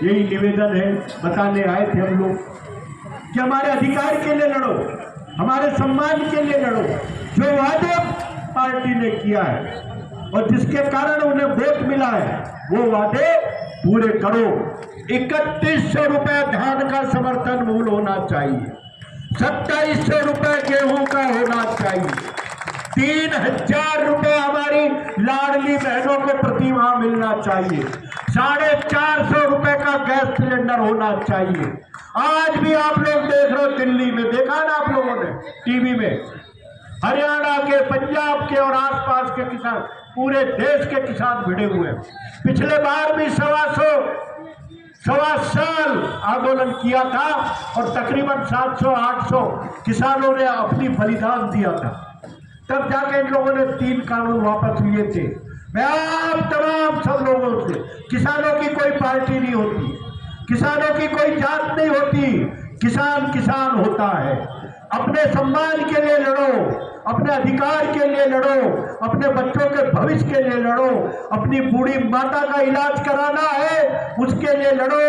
यही निवेदन है, बताने आए थे हम लोग कि हमारे अधिकार के लिए लड़ो, हमारे सम्मान के लिए लड़ो। जो वादे पार्टी ने किया है और जिसके कारण उन्हें वोट मिला है वो वादे पूरे करो। 3100 रुपए धान का समर्थन मूल्य होना चाहिए, 2700 रुपए गेहूं का होना चाहिए, 3000 रुपए हमारी लाडली बहनों को प्रति माह मिलना चाहिए, 450 रुपए का गैस सिलेंडर होना चाहिए। आज भी आप लोग देख रहे हो, दिल्ली में देखा ना आप लोगों ने टीवी में, हरियाणा के, पंजाब के और आसपास के किसान, पूरे देश के किसान भिड़े हुए हैं। पिछले बार भी सवा साल आंदोलन किया था और तकरीबन 700-800 किसानों ने अपनी बलिदान दिया था, तब जाके इन लोगों ने 3 कानून वापस लिए थे। मैं आप तमाम सब लोगों से, किसानों की कोई पार्टी नहीं होती, किसानों की कोई जात नहीं होती, किसान किसान होता है। अपने सम्मान के लिए लड़ो, अपने अधिकार के लिए लड़ो, अपने बच्चों के भविष्य के लिए लड़ो, अपनी बूढ़ी माता का इलाज कराना है उसके लिए लड़ो,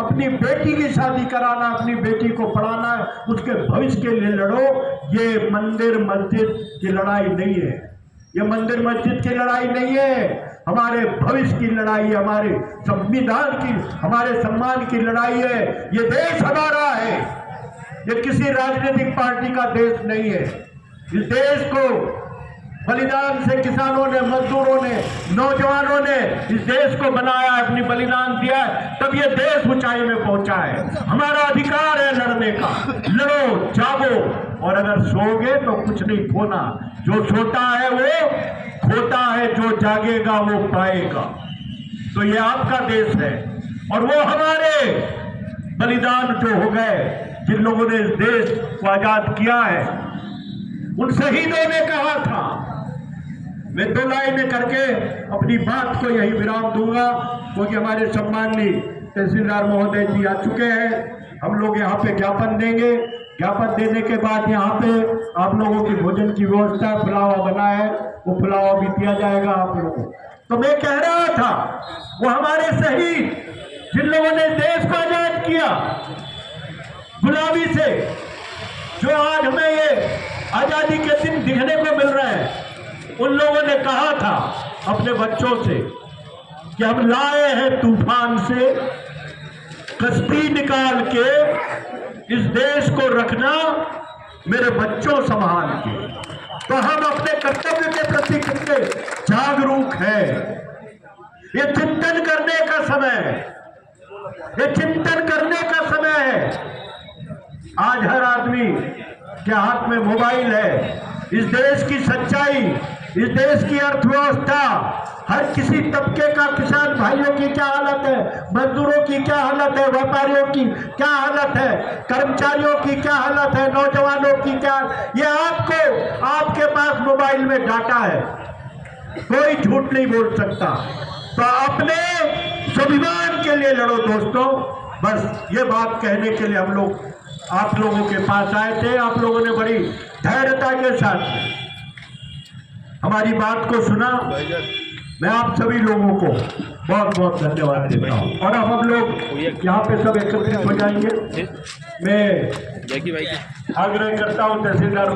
अपनी बेटी की शादी कराना, अपनी बेटी को पढ़ाना है उसके भविष्य के लिए लड़ो। ये मंदिर मस्जिद की लड़ाई नहीं है, ये मंदिर मस्जिद की लड़ाई नहीं है, हमारे भविष्य की लड़ाई है, हमारे संविधान की, हमारे सम्मान की लड़ाई है। ये देश हमारा है, ये किसी राजनीतिक पार्टी का देश नहीं है। इस देश को बलिदान से किसानों ने, मजदूरों ने, नौजवानों ने इस देश को बनाया, अपनी बलिदान दिया है, तब ये देश ऊंचाई में पहुंचा है। हमारा अधिकार है लड़ने का, लड़ो, जागो, और अगर सोओगे तो कुछ नहीं खोना। जो सोता है वो खोता है, जो जागेगा वो पाएगा। तो ये आपका देश है और वो हमारे बलिदान जो हो गए, जिन लोगों ने इस देश को आजाद किया है, उन शहीदों ने कहा था। मैं 2 लाइनें करके अपनी बात को यही विराम दूंगा, क्योंकि हमारे सम्माननीय तहसीलदार महोदय जी आ चुके हैं। हम लोग यहाँ पे ज्ञापन देंगे, ज्ञापन देने के बाद यहाँ पे आप लोगों की भोजन की व्यवस्था, पुलावा बना है, वो पुलावा भी दिया जाएगा आप लोगों को। तो मैं कह रहा था, वो हमारे शहीद जिन लोगों ने देश को आजाद किया गुलामी से, जो आज हमें ये आजादी के दिन दिखने को मिल रहे हैं, उन लोगों ने कहा था अपने बच्चों से कि हम लाए हैं तूफान से कश्ती निकाल के, इस देश को रखना मेरे बच्चों संभाल के। तो हम अपने कर्तव्य के प्रति कितने जागरूक हैं। ये चिंतन करने का समय है, ये चिंतन करने का समय है। आज हर आदमी के हाथ में मोबाइल है। इस देश की सच्चाई, इस देश की अर्थव्यवस्था, हर किसी तबके का, किसान भाइयों की क्या हालत है, मजदूरों की क्या हालत है, व्यापारियों की क्या हालत है, कर्मचारियों की क्या हालत है, नौजवानों की क्या, ये आपको, आपके पास मोबाइल में डाटा है, कोई झूठ नहीं बोल सकता। तो अपने स्वाभिमान के लिए लड़ो दोस्तों। बस ये बात कहने के लिए हम लोग आप लोगों के पास आए थे। आप लोगों ने बड़ी धैर्यता के साथ हमारी बात को सुना। मैं आप सभी लोगों को बहुत बहुत धन्यवाद देता हूँ। और अब हम लोग यहाँ पे सब एकत्रित हो जाएंगे। मैं आग्रह करता हूँ तहसीलदार